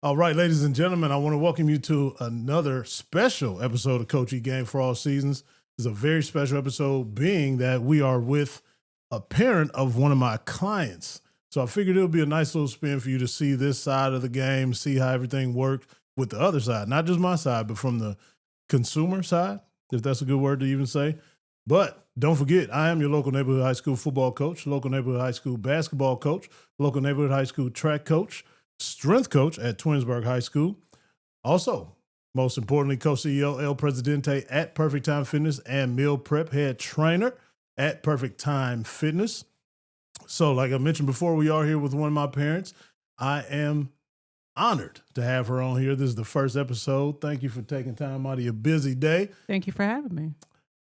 All right, ladies and gentlemen, I want to welcome you to another special episode of Coach E Game for All Seasons. It's a very special episode, being that we are with a parent of one of my clients. So I figured it would be a nice little spin for you to see this side of the game, see how everything worked with the other side, not just my side, but from the consumer side, if that's a good word to even say. But don't forget, I am your local neighborhood high school football coach, local neighborhood high school basketball coach, local neighborhood high school track coach, strength coach at Twinsburg High School. Also, most importantly, co-CEO El Presidente at Perfect Time Fitness and meal prep head trainer at Perfect Time Fitness. So like I mentioned before, we are here with one of my parents. I am honored to have her on here. This is the first episode. Thank you for taking time out of your busy day. Thank you for having me.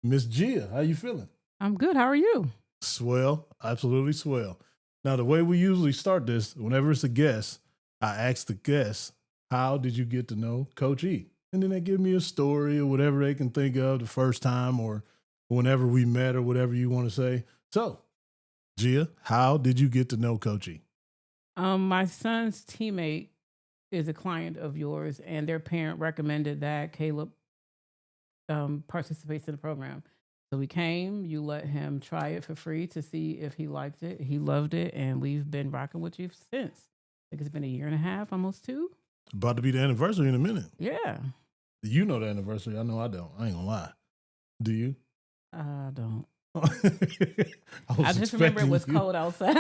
Miss Gia, how you feeling? I'm good. How are you? Swell, absolutely swell. Now, the way we usually start this, whenever it's a guest, I ask the guest, how did you get to know Coach E? And then they give me a story or whatever they can think of the first time or whenever we met or whatever you want to say. So, Gia, how did you get to know Coach E? My son's teammate is a client of yours, and their parent recommended that Caleb participates in the program. So we came, you let him try it for free to see if he liked it. He loved it, and we've been rocking with you since. I think it's been a year and a half, almost two. About to be the anniversary in a minute. Yeah. You know the anniversary. I know I don't. I ain't gonna lie. Do you? I don't. I just remember it was cold outside.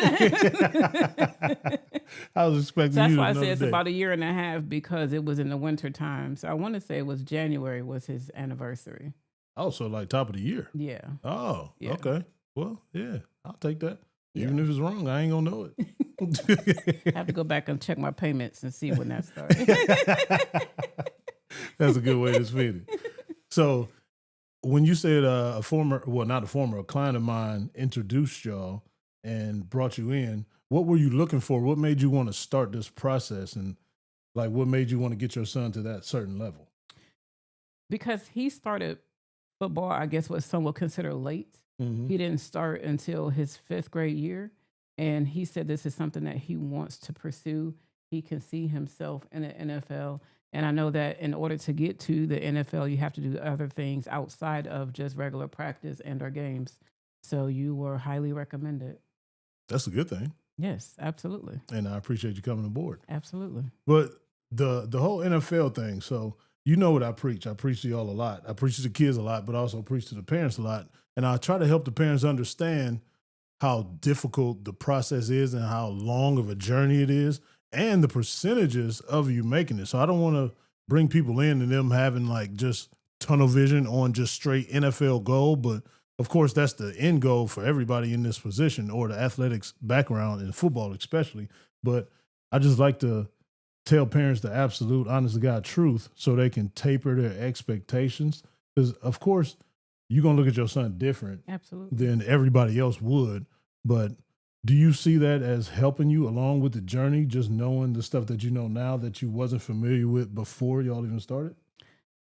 I was expecting So that's you why I to say know it's the day. about a year and a half, because it was in the winter time. So I want to say it was January was his anniversary. Oh, so like top of the year. Yeah. Oh, Yeah. okay. Well, yeah, I'll take that. Yeah. Even if it's wrong, I ain't gonna know it. I have to go back and check my payments and see when that started. That's a good way to spin it. So when you said a client of mine introduced y'all and brought you in, what were you looking for? What made you want to start this process? And like, what made you want to get your son to that certain level? Because he started football, I guess what some would consider late. Mm-hmm. He didn't start until his fifth grade year. And he said this is something that he wants to pursue. He can see himself in the NFL. And I know that in order to get to the NFL, you have to do other things outside of just regular practice and or games. So you were highly recommended. That's a good thing. Yes, absolutely. And I appreciate you coming aboard. Absolutely. But the whole NFL thing, so you know what I preach. I preach to y'all a lot. I preach to the kids a lot, but also preach to the parents a lot. And I try to help the parents understand how difficult the process is and how long of a journey it is and the percentages of you making it. So I don't want to bring people in and them having like just tunnel vision on just straight NFL goal. But of course, that's the end goal for everybody in this position or the athletics background in football, especially. But I just like to tell parents the absolute honest to God truth so they can taper their expectations. Because of course, you're going to look at your son different Absolutely. than everybody else would. But do you see that as helping you along with the journey, just knowing the stuff that you know now that you wasn't familiar with before y'all even started?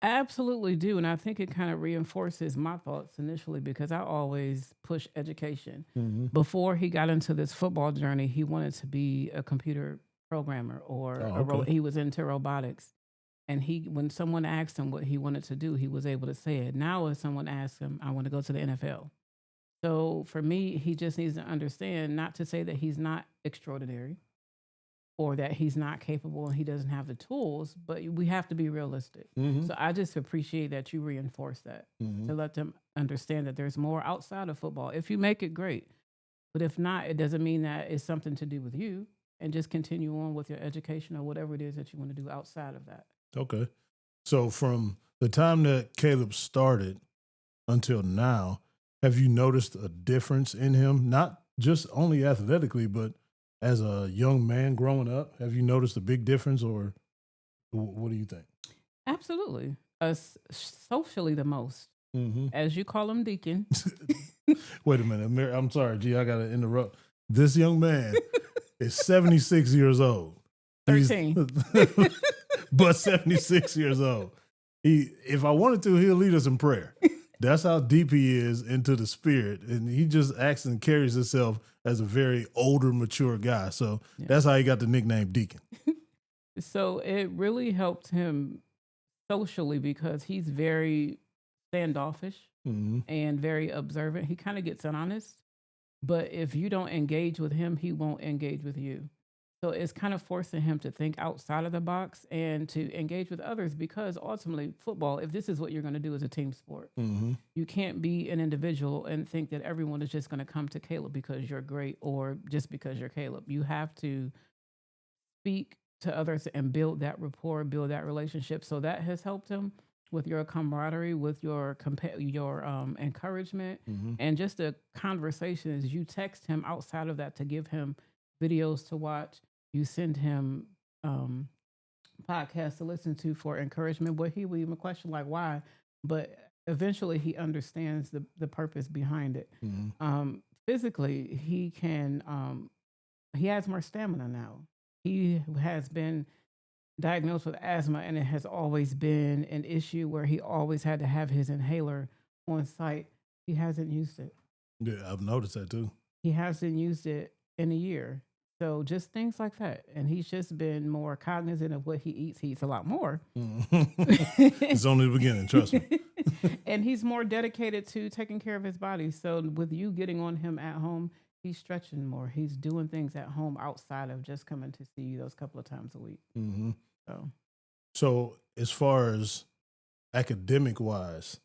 I absolutely do. And I think it kind of reinforces my thoughts initially, because I always push education. Mm-hmm. Before he got into this football journey, he wanted to be a computer programmer or he was into robotics. And when someone asked him what he wanted to do, he was able to say it. Now, if someone asks him, I want to go to the NFL. So for me, he just needs to understand, not to say that he's not extraordinary or that he's not capable and he doesn't have the tools, but we have to be realistic. Mm-hmm. So I just appreciate that you reinforce that Mm-hmm. to let them understand that there's more outside of football. If you make it, great. But if not, it doesn't mean that it's something to do with you, and just continue on with your education or whatever it is that you want to do outside of that. Okay. So from the time that Caleb started until now, have you noticed a difference in him? Not just only athletically, but as a young man growing up, have you noticed a big difference, or what do you think? Absolutely. Socially the most. Mm-hmm. As you call him, Deacon. Wait a minute. I'm sorry, G. I got to interrupt. This young man is 76 years old. 13. But 76 years old. If I wanted to, he'll lead us in prayer. That's how deep he is into the spirit. And he just acts and carries himself as a very older, mature guy. So Yeah. that's how he got the nickname Deacon. So it really helped him socially because he's very standoffish Mm-hmm. and very observant. He kind of gets honest, but if you don't engage with him, he won't engage with you. So it's kind of forcing him to think outside of the box and to engage with others because ultimately, football, if this is what you're going to do, is a team sport. Mm-hmm. You can't be an individual and think that everyone is just going to come to Caleb because you're great or just because you're Caleb. You have to speak to others and build that rapport, build that relationship. So that has helped him with your camaraderie, with your encouragement, Mm-hmm. and just the conversations. You text him outside of that to give him videos to watch. You send him um, podcasts to listen to for encouragement. But he will even question like why, but eventually he understands the purpose behind it. Mm-hmm. Physically, he has more stamina now. He has been diagnosed with asthma, and it has always been an issue where he always had to have his inhaler on site. He hasn't used it. Yeah, I've noticed that too. He hasn't used it in a year. So just things like that. And he's just been more cognizant of what he eats. He eats a lot more. It's only the beginning, trust me. And he's more dedicated to taking care of his body. So with you getting on him at home, he's stretching more. He's doing things at home outside of just coming to see you those couple of times a week. Mm-hmm. So, So as far as academic wise,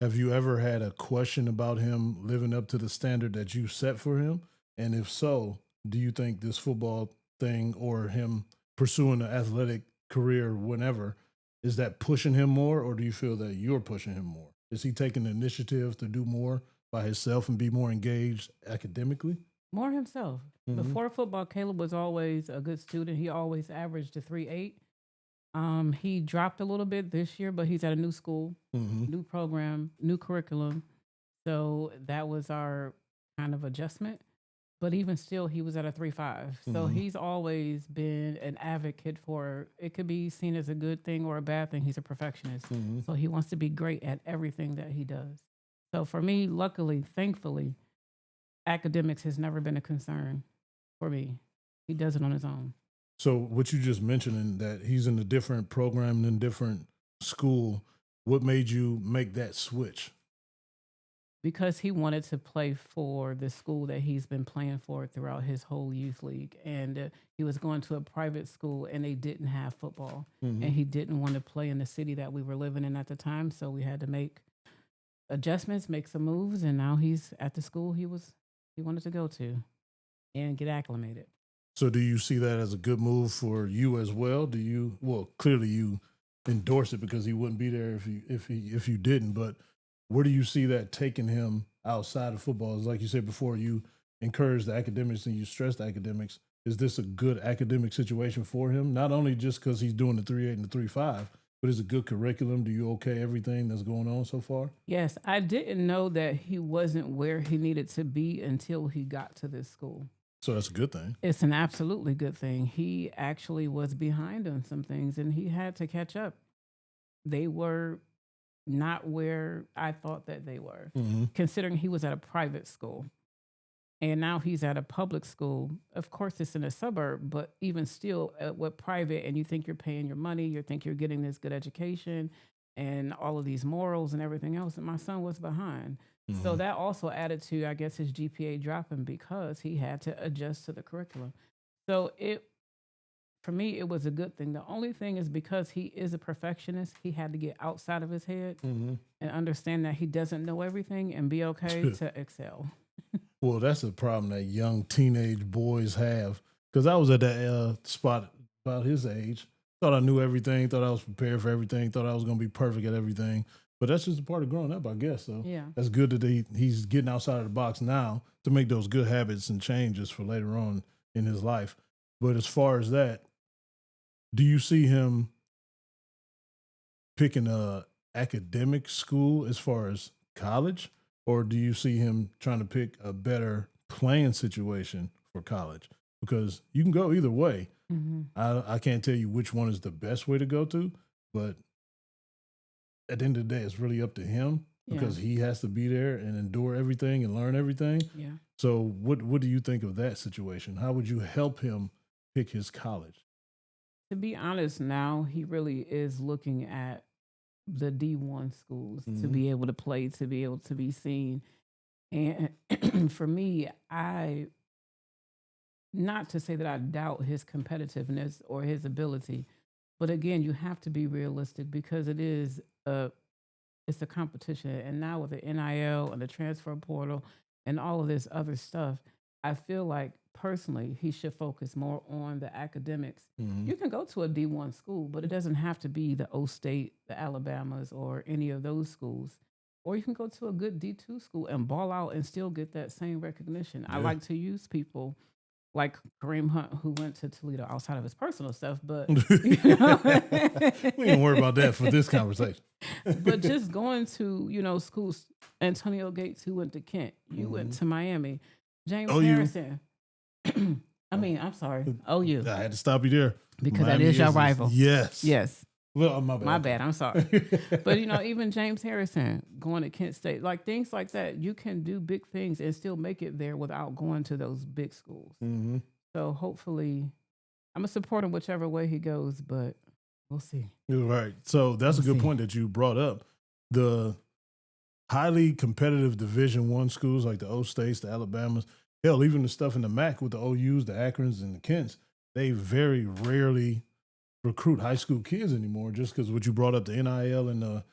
have you ever had a question about him living up to the standard that you set for him? And if so, do you think this football thing or him pursuing an athletic career whenever is that pushing him more, or do you feel that you're pushing him more? Is he taking the initiative to do more by himself and be more engaged academically? more himself. Mm-hmm. Before football, Caleb was always a good student. He always averaged a 3.8. He dropped a little bit this year, but he's at a new school, Mm-hmm. new program, new curriculum. So that was our kind of adjustment. But even still, he was at a 3.5. So Mm-hmm. he's always been an advocate for it, could be seen as a good thing or a bad thing. He's a perfectionist. Mm-hmm. So he wants to be great at everything that he does. So for me, luckily, thankfully, academics has never been a concern for me. He does it on his own. So what you just mentioning that he's in a different program and different school, what made you make that switch? Because he wanted to play for the school that he's been playing for throughout his whole youth league. And he was going to a private school and they didn't have football. Mm-hmm. And he didn't want to play in the city that we were living in at the time. So we had to make adjustments, make some moves. And now he's at the school he wanted to go to and get acclimated. So do you see that as a good move for you as well? Do you, well, clearly you endorse it because he wouldn't be there if you didn't, but where do you see that taking him outside of football? Is like you said before, you encourage the academics and you stress the academics. Is this a good academic situation for him? Not only just because he's doing the 3.8 and the 3.5, but is it a good curriculum? Do you okay everything that's going on so far? Yes, I didn't know that he wasn't where he needed to be until he got to this school. So that's a good thing. It's an absolutely good thing. He actually was behind on some things and he had to catch up. They were not where I thought that they were, Mm-hmm. considering he was at a private school. And now he's at a public school. Of course, it's in a suburb, but even still, with private, and you think you're paying your money, you think you're getting this good education and all of these morals and everything else. And my son was behind. Mm-hmm. So that also added to, I guess, his GPA dropping because he had to adjust to the curriculum. So for me, it was a good thing. The only thing is because he is a perfectionist, he had to get outside of his head Mm-hmm. and understand that he doesn't know everything and be okay to excel. Well, that's a problem that young teenage boys have. Because I was at that spot about his age. Thought I knew everything. Thought I was prepared for everything. Thought I was going to be perfect at everything. But that's just a part of growing up, I guess. So Yeah. that's good that he's getting outside of the box now to make those good habits and changes for later on in his life. But as far as that, do you see him picking a academic school as far as college, or do you see him trying to pick a better playing situation for college? Because you can go either way. Mm-hmm. I can't tell you which one is the best way to go to, but at the end of the day, it's really up to him because he has to be there and endure everything and learn everything. Yeah. So what do you think of that situation? How would you help him pick his college? To be honest, now he really is looking at the D1 schools to Mm-hmm. be able to play, to be able to be seen. And for me, I not to say that I doubt his competitiveness or his ability, but again, you have to be realistic because a it's a competition. And now with the NIL and the transfer portal and all of this other stuff, I feel like personally he should focus more on the academics. Mm-hmm. You can go to a D1 school, but it doesn't have to be the O State, the Alabamas, or any of those schools. Or you can go to a good D2 school and ball out and still get that same recognition. I Yeah. like to use people like Kareem Hunt, who went to Toledo outside of his personal stuff, but We you know, ain't worry about that for this conversation. but just going to schools. Antonio Gates, who went to Kent, you went Mm-hmm. to Miami. James OU. Harrison. I mean, I'm sorry, OU, I had to stop you there because that Miami is your rival. Yes. Yes, Well, my bad. my bad. I'm sorry, but even James Harrison going to Kent State, like things like that, you can do big things and still make it there without going to those big schools. Mm-hmm. So hopefully, I'm gonna support him whichever way he goes, but we'll see. You're right. So that's a We'll good see. point that you brought up. The highly competitive Division One schools like the O States, the Alabamas, hell, even the stuff in the MAC with the OUs, the Akrons, and the Kents, they very rarely recruit high school kids anymore. Just because what you brought up, the NIL and the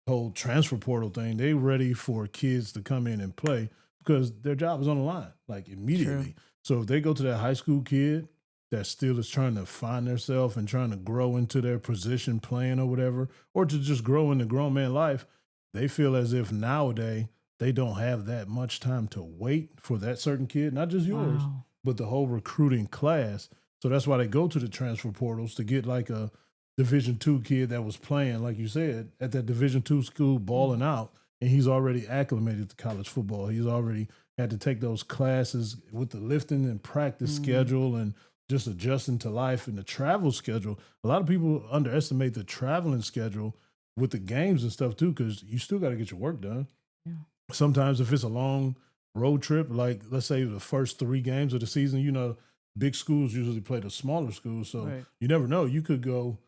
whole transfer portal thing, they ready for kids to come in and play because their job is on the line, like immediately. True. So if they go to that high school kid that still is trying to find themselves and trying to grow into their position playing or whatever, or to just grow into grown man life, they feel as if nowadays they don't have that much time to wait for that certain kid, not just yours, Wow. but the whole recruiting class. So that's why they go to the transfer portals to get like a Division II kid that was playing, like you said, at that Division II school balling out, and he's already acclimated to college football. He's already had to take those classes with the lifting and practice schedule and just adjusting to life and the travel schedule. A lot of people underestimate the traveling schedule with the games and stuff too, because you still got to get your work done. Yeah. Sometimes if it's a long road trip, like let's say the first 3 games of the season, big schools usually play the smaller schools. So Right. you never know. You could go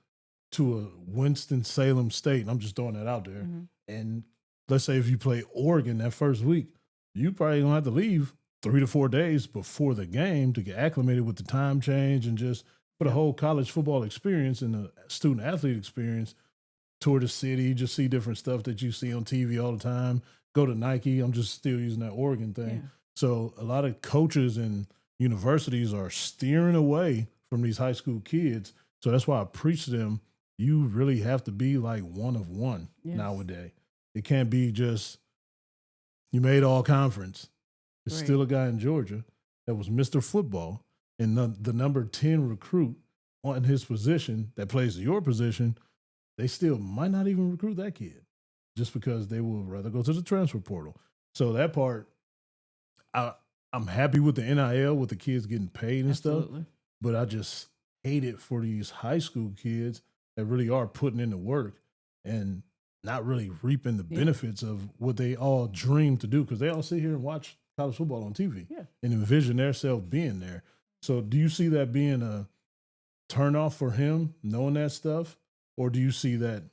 to a Winston-Salem State, and I'm just throwing that out there. Mm-hmm. And let's say if you play Oregon that first week, you probably gonna have to leave 3 to 4 days before the game to get acclimated with the time change and just for the whole college football experience and the student athlete experience. Tour the city, just see different stuff that you see on TV all the time. Go to Nike. I'm just still using that Oregon thing. Yeah. So a lot of coaches and universities are steering away from these high school kids. So that's why I preach to them. You really have to be like one of one nowadays. It can't be just you made all conference. There's Right. still a guy in Georgia that was Mr. Football and the number 10 recruit on his position that plays your position. They still might not even recruit that kid just because they will rather go to the transfer portal. So that part, I'm happy with the NIL, with the kids getting paid and Absolutely. stuff, but I just hate it for these high school kids that really are putting in the work and not really reaping the benefits of what they all dream to do because they all sit here and watch college football on TV and envision themselves being there. So do you see that being a turnoff for him, knowing that stuff? Or do you see that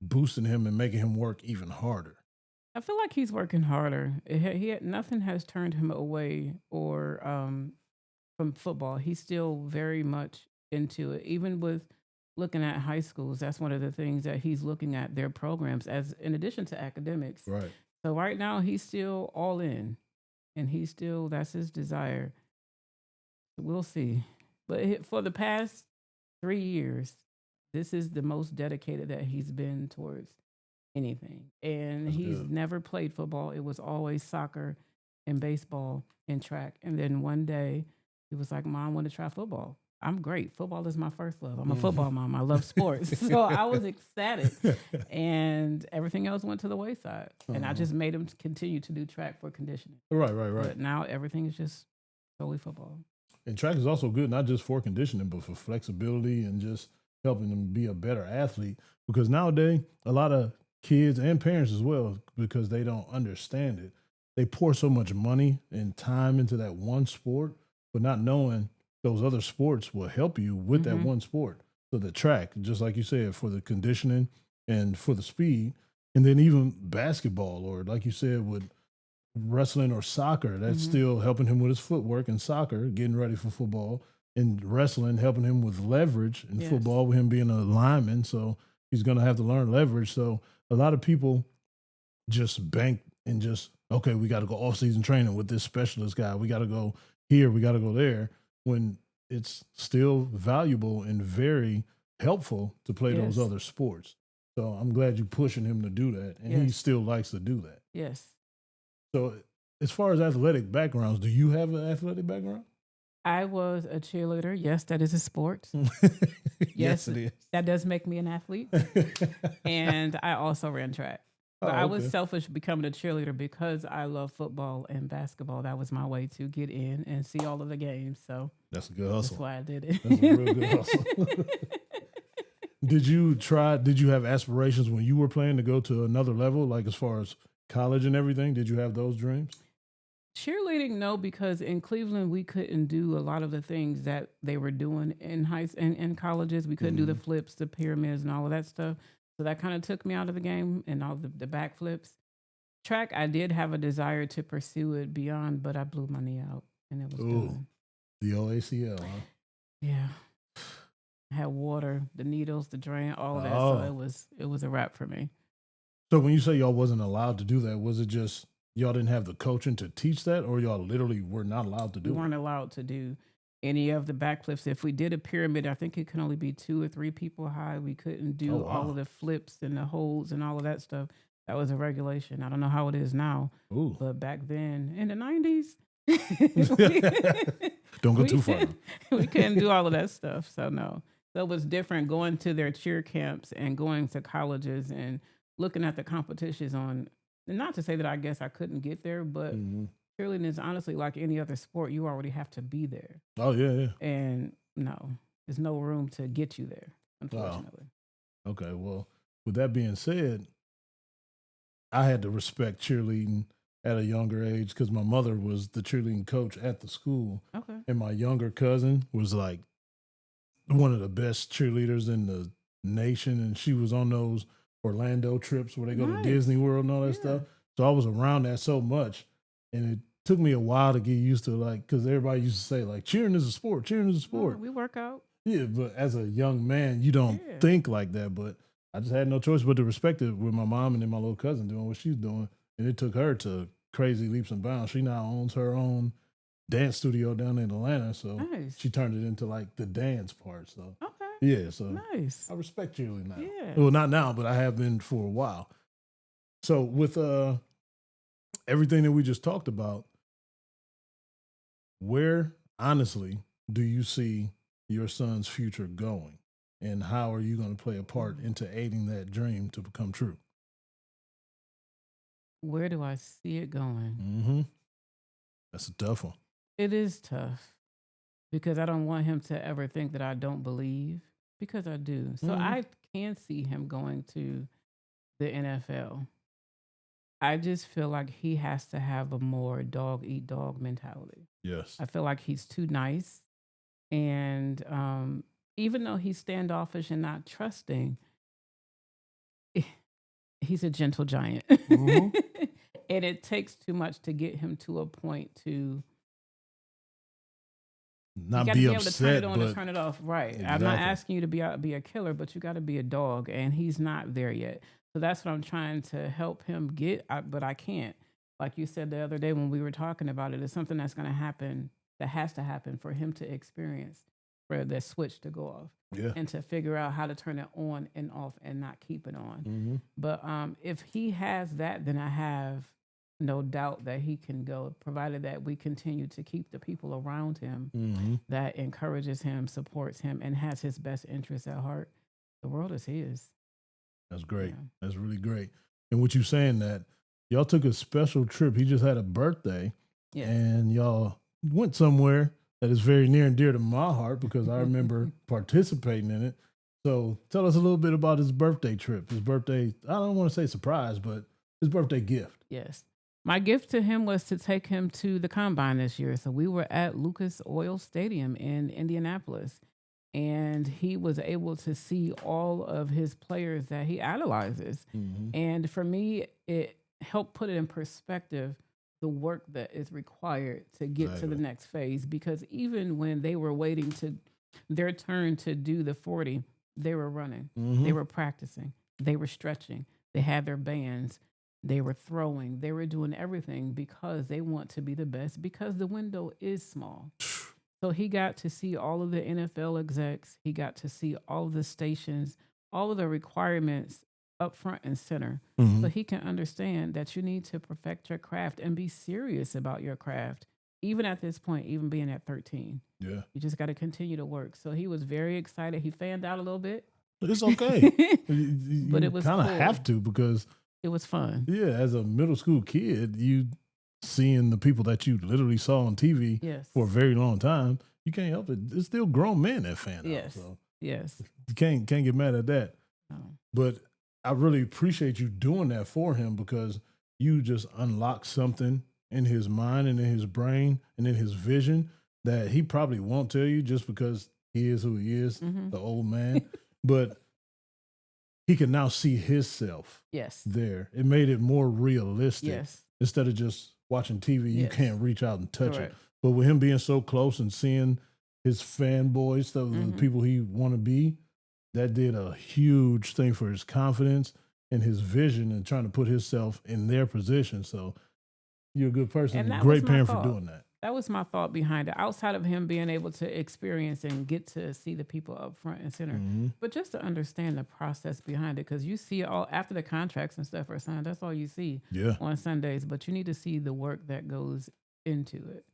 boosting him and making him work even harder? I feel like he's working harder. Nothing has turned him away or from football. He's still very much into it. Even with looking at high schools, that's one of the things that he's looking at their programs as in addition to academics. Right. So right now he's still all in, and that's his desire. We'll see. But for the past 3 years, this is the most dedicated that he's been towards anything. And That's he's good. never played football. It was always soccer and baseball and track. And then one day he was like, Mom, I want to try football. I'm great. Football is my first love. I'm a football mom. I love sports. So I was ecstatic. And everything else went to the wayside. And I just made him continue to do track for conditioning. Right. But now everything is just solely football. And track is also good, not just for conditioning, but for flexibility and just helping them be a better athlete. Because nowadays, a lot of kids and parents as well, because they don't understand it, they pour so much money and time into that one sport, but not knowing those other sports will help you with that one sport. So the track, just like you said, for the conditioning and for the speed, and then even basketball, or like you said, with wrestling or soccer, that's still helping him with his footwork, and soccer, getting ready for football, and wrestling, helping him with leverage, and football, with him being a lineman. So he's going to have to learn leverage. So a lot of people just bank and just, okay, we got to go off season training with this specialist guy. We got to go here. We got to go there, when it's still valuable and very helpful to play those other sports. So I'm glad you're pushing him to do that. And he still likes to do that. Yes. So as far as athletic backgrounds, do you have an athletic background? I was a cheerleader. Yes, that is a sport. Yes, it is. That does make me an athlete. And I also ran track. But I was selfish becoming a cheerleader because I love football and basketball. That was my way to get in and see all of the games. So that's a good hustle. That's why I did it. That's a real good hustle. Did you have aspirations when you were playing to go to another level, like as far as college and everything? Did you have those dreams? Cheerleading, no, because in Cleveland we couldn't do a lot of the things that they were doing in colleges. We couldn't do the flips, the pyramids, and all of that stuff. So that kind of took me out of the game, and all the backflips. Track, I did have a desire to pursue it beyond, but I blew my knee out, and it was done. The ACL, huh? Yeah. I had water, the needles, the drain, all of that. So it was a wrap for me. So when you say y'all wasn't allowed to do that, was it just y'all didn't have the coaching to teach that, or y'all literally were not allowed to do it? We weren't allowed to do any of the backflips. If we did a pyramid, I think it could only be 2 or 3 people high. We couldn't do all of the flips and the holds and all of that stuff. That was a regulation. I don't know how it is now, but back then in the 90s, don't go too far. We couldn't do all of that stuff. So no, so it was different going to their cheer camps and going to colleges and looking at the competitions on. And not to say that I guess I couldn't get there, but cheerleading is honestly like any other sport. You already have to be there. Oh, yeah. And no, there's no room to get you there, unfortunately. Wow. Okay, well, with that being said, I had to respect cheerleading at a younger age because my mother was the cheerleading coach at the school. Okay. And my younger cousin was like one of the best cheerleaders in the nation. And she was on those Orlando trips where they go to Disney World and all that stuff. So I was around that so much. And it took me a while to get used to, like, because everybody used to say, like, cheering is a sport, cheering is a sport. We work out. Yeah, but as a young man, you don't think like that. But I just had no choice but to respect it with my mom and then my little cousin doing what she's doing. And it took her to crazy leaps and bounds. She now owns her own dance studio down in Atlanta. So she turned it into like the dance part. So yeah, so nice. I respect cheerleading now. Yeah. Well, not now, but I have been for a while. So with everything that we just talked about, where honestly do you see your son's future going? And how are you going to play a part into aiding that dream to become true? Where do I see it going? Mm-hmm. That's a tough one. It is tough because I don't want him to ever think that I don't believe, because I do. So I can see him going to the NFL. I just feel like he has to have a more dog eat dog mentality. Yes. I feel like he's too nice. And even though he's standoffish and not trusting, he's a gentle giant. Mm-hmm. And it takes too much to get him to a point to not be upset, to turn it on and turn it off. Right. Exactly. I'm not asking you to be a killer, but you got to be a dog, and he's not there yet. So that's what I'm trying to help him get, but I can't. Like you said the other day when we were talking about it, it's something that's going to happen, that has to happen for him to experience, for that switch to go off. Yeah. And to figure out how to turn it on and off and not keep it on. Mm-hmm. But if he has that, then I have no doubt that he can go, provided that we continue to keep the people around him that encourages him, supports him, and has his best interests at heart. The world is his. That's great. Yeah. That's really great. And what you saying that y'all took a special trip. He just had a birthday, and y'all went somewhere that is very near and dear to my heart because I remember participating in it. So tell us a little bit about his birthday trip. His birthday, I don't want to say surprise, but his birthday gift. Yes. My gift to him was to take him to the Combine this year. So we were at Lucas Oil Stadium in Indianapolis. And he was able to see all of his players that he idolizes. And for me, it helped put it in perspective, the work that is required to get to the next phase. Because even when they were waiting to their turn to do the 40, they were running, they were practicing, they were stretching, they had their bands, they were throwing, they were doing everything because they want to be the best, because the window is small. So he got to see all of the NFL execs. He got to see all of the stations, all of the requirements up front and center. So he can understand that you need to perfect your craft and be serious about your craft, even at this point, even being at 13. Yeah. You just got to continue to work. So he was very excited. He fanned out a little bit. It's okay. But it was kind of cool. have to, because it was fun. Yeah, as a middle school kid, you seeing the people that you literally saw on TV for a very long time, you can't help it. It's still grown men that fan out. So Yes. you can't get mad at that. No. But I really appreciate you doing that for him, because you just unlocked something in his mind and in his brain and in his vision that he probably won't tell you, just because he is who he is, the old man. But he can now see himself there. It made it more realistic. Instead of just watching TV, you can't reach out and touch it. But with him being so close and seeing his fanboys, the people he want to be, that did a huge thing for his confidence and his vision and trying to put himself in their position. So you're a good person and a great parent for doing that. That was my thought behind it. Outside of him being able to experience and get to see the people up front and center, but just to understand the process behind it, because you see all after the contracts and stuff are signed, that's all you see on Sundays. But you need to see the work that goes into it.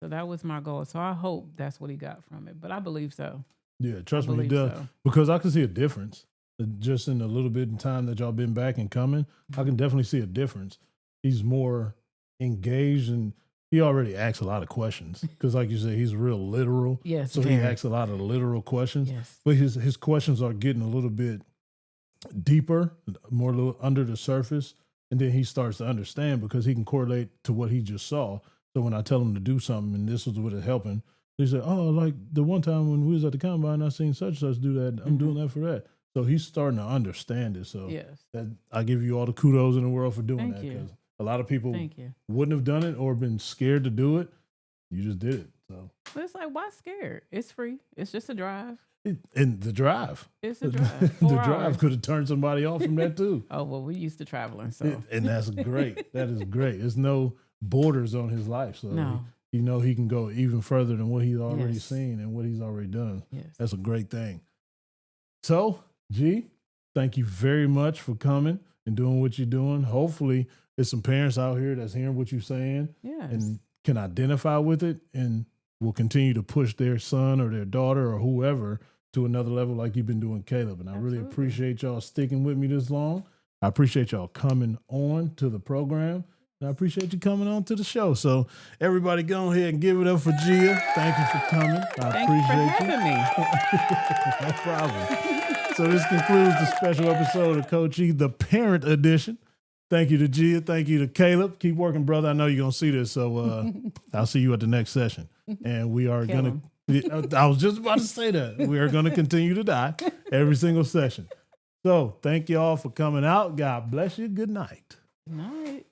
So that was my goal. So I hope that's what he got from it. But I believe so. Yeah, trust me, he does. So. Because I can see a difference. Just in a little bit of time that y'all been back and coming, I can definitely see a difference. He's more engaged, and he already asks a lot of questions. Because like you said, he's real literal. Yes. So he asks a lot of literal questions. Yes. But his questions are getting a little bit deeper, more little under the surface. And then he starts to understand, because he can correlate to what he just saw. So when I tell him to do something, and this is what is helping, he said, oh, like the one time when we was at the combine, I seen such and such do that. I'm doing that for that. So he's starting to understand it. So that, I give you all the kudos in the world for doing that. Because a lot of people wouldn't have done it or been scared to do it. You just did it. So, but it's like, why scared? It's free. It's just a drive. And the drive. It's a drive. The drive could have turned somebody off from that too. Oh, well, we used to traveling. So and that's great. That is great. There's no borders on his life. So you know he can go even further than what he's already seen and what he's already done. That's a great thing. So, G, thank you very much for coming and doing what you're doing. Hopefully, there's some parents out here that's hearing what you're saying and can identify with it and will continue to push their son or their daughter or whoever to another level like you've been doing, Caleb. And I really appreciate y'all sticking with me this long. I appreciate y'all coming on to the program. And I appreciate you coming on to the show. So everybody go ahead and give it up for Gia. Thank you for coming. I appreciate you. No problem. So this concludes the special episode of Coach E, the Parent Edition. Thank you to Gia. Thank you to Caleb. Keep working, brother. I know you're going to see this. So I'll see you at the next session. And we are going to, I was just about to say that. We are going to continue to die every single session. So thank you all for coming out. God bless you. Good night. Good night.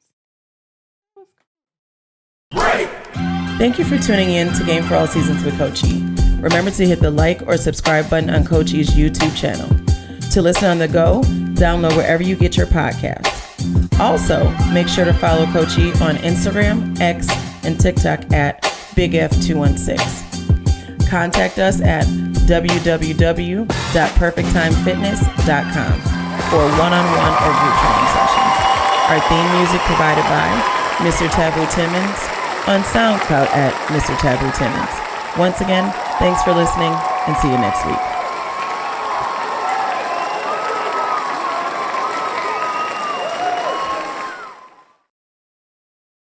Thank you for tuning in to Game for All Seasons with Coach E. Remember to hit the like or subscribe button on Coach E's YouTube channel. To listen on the go, download wherever you get your podcasts. Also, make sure to follow Coach E on Instagram, X, and TikTok at BigF216. Contact us at www.perfecttimefitness.com for one-on-one or group training sessions. Our theme music provided by Mr. Taboo Timmons on SoundCloud at Mr. Taboo Timmons. Once again, thanks for listening and see you next week.